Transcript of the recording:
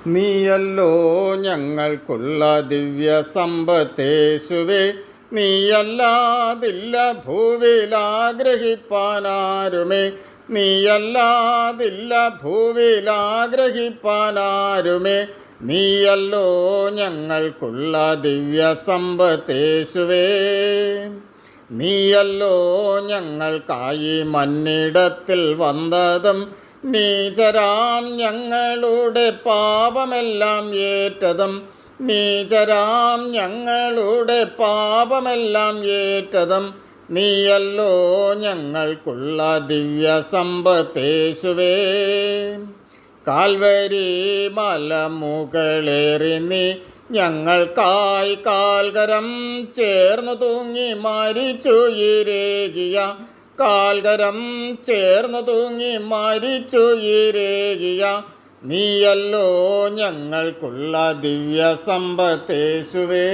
നീയല്ലോ ഞങ്ങൾക്കുള്ള ദിവ്യ സമ്പത്തേശുവേ. നീയല്ലാതില്ല ഭൂവിലാഗ്രഹിപ്പാനാരുമേ. നീയല്ലാതില്ല ഭൂവിലാഗ്രഹിപ്പാനാരുമേ. നീയല്ലോ ഞങ്ങൾക്കുള്ള ദിവ്യ സമ്പത്തേശുവേ. നീയല്ലോ ഞങ്ങൾക്കായി മന്നിടത്തിൽ വന്നതും നീചരാം ഞങ്ങളുടെ പാപമെല്ലാം ഏറ്റതും. നീചരാം ഞങ്ങളുടെ പാപമെല്ലാം ഏറ്റതും. നീയല്ലോ ഞങ്ങൾക്കുള്ള ദിവ്യ സമ്പത്തേശുവേ. കാൽവരി മലമുകളേറി നീ ഞങ്ങൾക്കായി കാൽകരം ചേർന്നു തൂങ്ങി മരിച്ചു ഇരേകിയ. കാൽകരം ചേർന്നു തൂങ്ങി മരിച്ചു ഇരേകിയ. നീയല്ലോ ഞങ്ങൾക്കുള്ള ദിവ്യ സമ്പത്തേശുവേ.